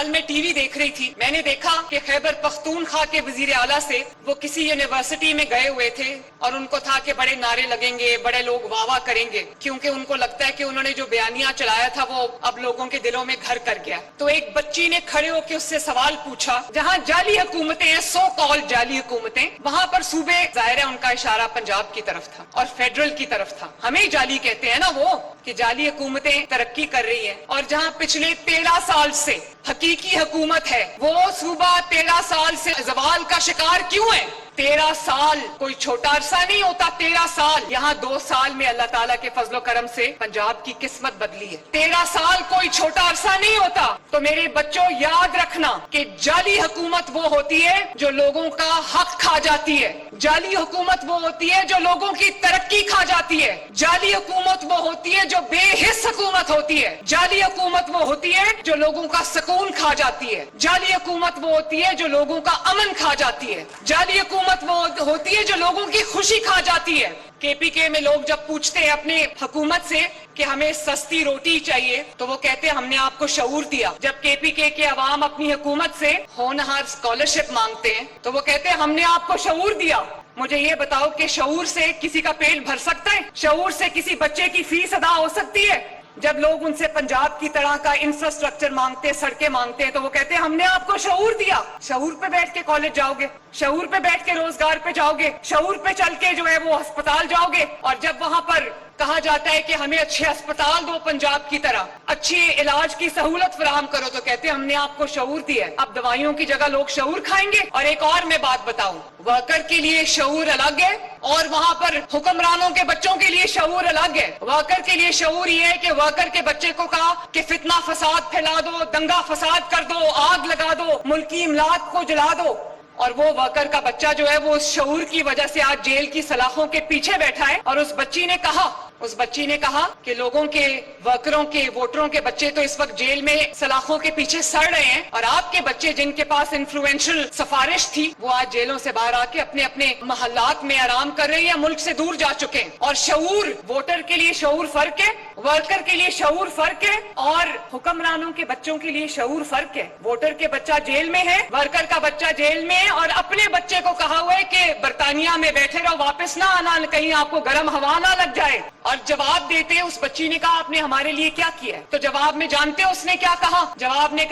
کل میں T V دیکھ رہی تھی, میں نے دیکھا کہ خیبر پختونخوا کے وزیر اعلیٰ سے وہ کسی یونیورسٹی میں گئے ہوئے تھے اور ان کو تھا کہ بڑے نعرے لگیں گے, بڑے لوگ واہ واہ کریں گے, کیونکہ ان کو لگتا ہے کہ انہوں نے جو بیانیہ چلایا تھا وہ اب لوگوں کے دلوں میں گھر کر گیا. تو ایک بچی نے کھڑے ہو کے اس سے سوال پوچھا, جہاں جعلی حکومتیں ہیں, سو کال جعلی حکومتیں, وہاں پر صوبے, ظاہر ہے ان کا اشارہ پنجاب کی طرف تھا اور فیڈرل کی طرف تھا, ہمیں جعلی کہتے ہیں نا وہ, کہ جعلی حکومتیں ترقی کر رہی ہیں, اور جہاں پچھلے 13 سال سے حقیقی حکومت ہے وہ صوبہ 13 سال سے زوال کا شکار کیوں ہے؟ 13 سال کوئی چھوٹا عرصہ نہیں ہوتا. 13 سال, یہاں 2 سال میں اللہ تعالیٰ کے فضل و کرم سے پنجاب کی قسمت بدلی ہے. 13 سال کوئی چھوٹا عرصہ نہیں ہوتا. تو میرے بچوں یاد رکھنا کہ جعلی حکومت وہ ہوتی ہے جو لوگوں کا حق کھا جاتی ہے, جعلی حکومت وہ ہوتی ہے جو لوگوں کی ترقی کھا جاتی ہے, جعلی حکومت وہ ہوتی ہے جو بے حس حکومت ہوتی ہے, جعلی حکومت وہ ہوتی ہے جو لوگوں کا سکون کھا جاتی ہے, جعلی حکومت وہ ہوتی ہے جو لوگوں کا امن کھا جاتی ہے, جعلی حکومت وہ ہوتی ہے جو لوگوں کی خوشی کھا جاتی ہے. کے پی کے میں لوگ جب پوچھتے ہیں اپنے حکومت سے کہ ہمیں سستی روٹی چاہیے تو وہ کہتے ہیں ہم نے آپ کو شعور دیا. جب کے پی کے عوام اپنی حکومت سے ہونہار اسکالرشپ مانگتے ہیں تو وہ کہتے ہیں ہم نے آپ کو شعور دیا. مجھے یہ بتاؤ کہ شعور سے کسی کا پیٹ بھر سکتا ہے؟ شعور سے کسی بچے کی فیس ادا ہو سکتی ہے؟ جب لوگ ان سے پنجاب کی طرح کا انفراسٹرکچر مانگتے ہیں, سڑکیں مانگتے ہیں, تو وہ کہتے ہیں ہم نے آپ کو شعور دیا. شعور پہ بیٹھ کے کالج جاؤ گے, شعور پہ بیٹھ کے روزگار پہ جاؤ گے, شعور پہ چل کے جو ہے وہ ہسپتال جاؤ گے, اور جب وہاں پر کہا جاتا ہے کہ ہمیں اچھے ہسپتال دو, پنجاب کی طرح اچھی علاج کی سہولت فراہم کرو, تو کہتے ہیں ہم نے آپ کو شعور دیا ہے. اب دوائیوں کی جگہ لوگ شعور کھائیں گے. اور ایک اور میں بات بتاؤں, ورکر کے لیے شعور الگ ہے اور وہاں پر حکمرانوں کے بچوں کے لیے شعور الگ ہے. ورکر کے لیے شعور یہ ہے کہ ورکر کے بچے کو کہا کہ فتنہ فساد پھیلا دو, دنگا فساد کر دو, آگ لگا دو, ملکی املاک کو جلا دو, اور وہ ورکر کا بچہ جو ہے وہ اس شعور کی وجہ سے آج جیل کی سلاخوں کے پیچھے بیٹھا ہے. اور اس بچی نے کہا کہ لوگوں کے, ورکروں کے, ووٹروں کے بچے تو اس وقت جیل میں سلاخوں کے پیچھے سڑ رہے ہیں, اور آپ کے بچے جن کے پاس انفلوئنشل سفارش تھی وہ آج جیلوں سے باہر آ کے اپنے اپنے محلات میں آرام کر رہے ہیں یا ملک سے دور جا چکے ہیں. اور شعور, ووٹر کے لیے شعور فرق ہے, ورکر کے لیے شعور فرق ہے, اور حکمرانوں کے بچوں کے لیے شعور فرق ہے. ووٹر کے بچہ جیل میں ہے, ورکر کا بچہ جیل میں ہے, اور اپنے بچے کو کہا ہوا ہے کہ برطانیہ میں بیٹھے رہو, واپس نہ آنا, کہیں آپ کو گرم ہوا نہ لگ جائے. اور جواب دیتے اس بچی نے کہا آپ نے ہمارے لیے کیا کیا ہے؟ تو جواب میں جانتے اس نے کیا کہا؟ جواب میں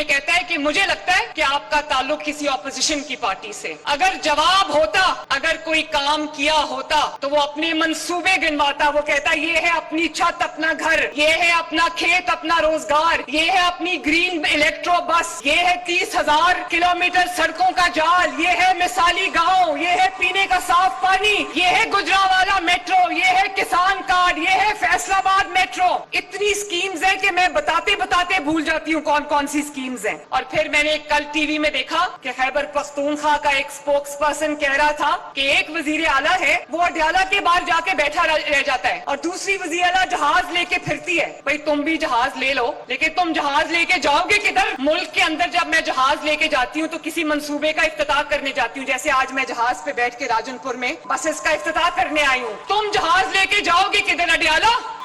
کہتا ہے کہ مجھے لگتا ہے کہ آپ کا تعلق کسی اپوزیشن کی پارٹی سے. اگر جواب ہوتا, اگر کوئی کام کیا ہوتا تو وہ اپنے منصوبے گنواتا. وہ کہتا یہ ہے اپنی چھت, اپنا گھر, یہ ہے اپنا کھیت, اپنا روزگار, یہ ہے اپنی گرین الیکٹرو بس, یہ ہے 30,000 کلومیٹر سڑکوں کا جال, یہ ہے مثالی گاؤں, یہ ہے پینے کا صاف پانی, یہ ہے گجرانوالہ میٹرو, یہ ہے کسان کارڈ, یہ ہے فیصل آباد میٹرو. اتنی سکیمز ہیں کہ میں بتاتے بتاتے بھول جاتی ہوں کون کون سی سکیمز ہیں. اور پھر میں نے کل ٹی وی میں دیکھا کہ خیبر پختونخوا کا ایک سپوکس پرسن کہہ رہا تھا کہ ایک وزیر اعلیٰ ہے وہ اڈیالہ کے باہر جا کے بیٹھا رہ جاتا ہے, اور دوسری وزیر اعلیٰ جہاز لے کے پھرتی ہے. بھائی تم بھی جہاز لے لو, لیکن تم جہاز لے کے جاؤ گے کدھر؟ ملک کے اندر جب میں جہاز لے کے جاتی ہوں تو کسی منصوبے کا افتتاح کرنے جاتی ہوں, جیسے آج میں جہاز پہ بیٹھ کے راجن پور میں بسز کا افتتاح کرنے آئی ہوں. تم جہاز لے کے جاؤ گے کدھر؟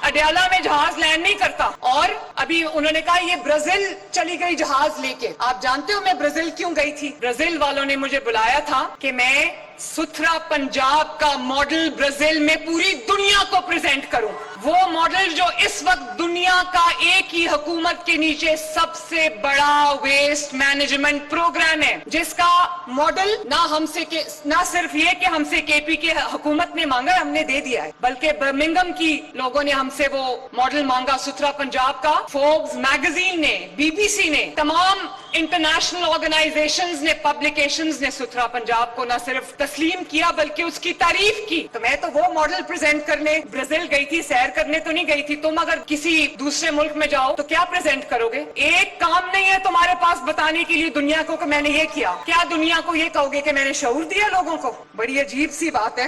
اڈیالہ میں جہاز لینڈ نہیں کرتا. اور ابھی انہوں نے کہا یہ برازیل چلی گئی جہاز لے کے. آپ جانتے ہو میں برازیل کیوں گئی تھی؟ برازیل والوں نے مجھے بلایا تھا کہ میں ستھرا پنجاب کا ماڈل برازیل میں پوری دنیا کو پریزنٹ کروں. وہ ماڈل جو اس وقت دنیا کا ایک ہی حکومت کے نیچے سب سے بڑا ویسٹ مینجمنٹ پروگرام ہے, جس کا ماڈل نہ صرف یہ کہ ہم سے کے پی کے حکومت نے مانگا, ہم نے دے دیا ہے, بلکہ برمنگم کی لوگوں نے ہم سے وہ ماڈل مانگا ستھرا پنجاب کا. فوربس میگزین نے, بی بی سی نے, تمام انٹرنیشنل آرگنائزیشنز نے, پبلیکیشنز نے ستھرا پنجاب کو نہ صرف تسلیم کیا بلکہ اس کی تعریف کی. تو میں تو وہ ماڈل پریزنٹ کرنے برازیل گئی تھی, سیر کرنے تو نہیں گئی تھی. تم اگر کسی دوسرے ملک میں جاؤ تو کیا پریزنٹ کرو گے؟ ایک کام نہیں ہے تمہارے پاس بتانے کے لیے دنیا کو کہ میں نے یہ کیا. کیا دنیا کو یہ کہو گے کہ میں نے شعور دیا لوگوں کو؟ بڑی عجیب سی بات ہے.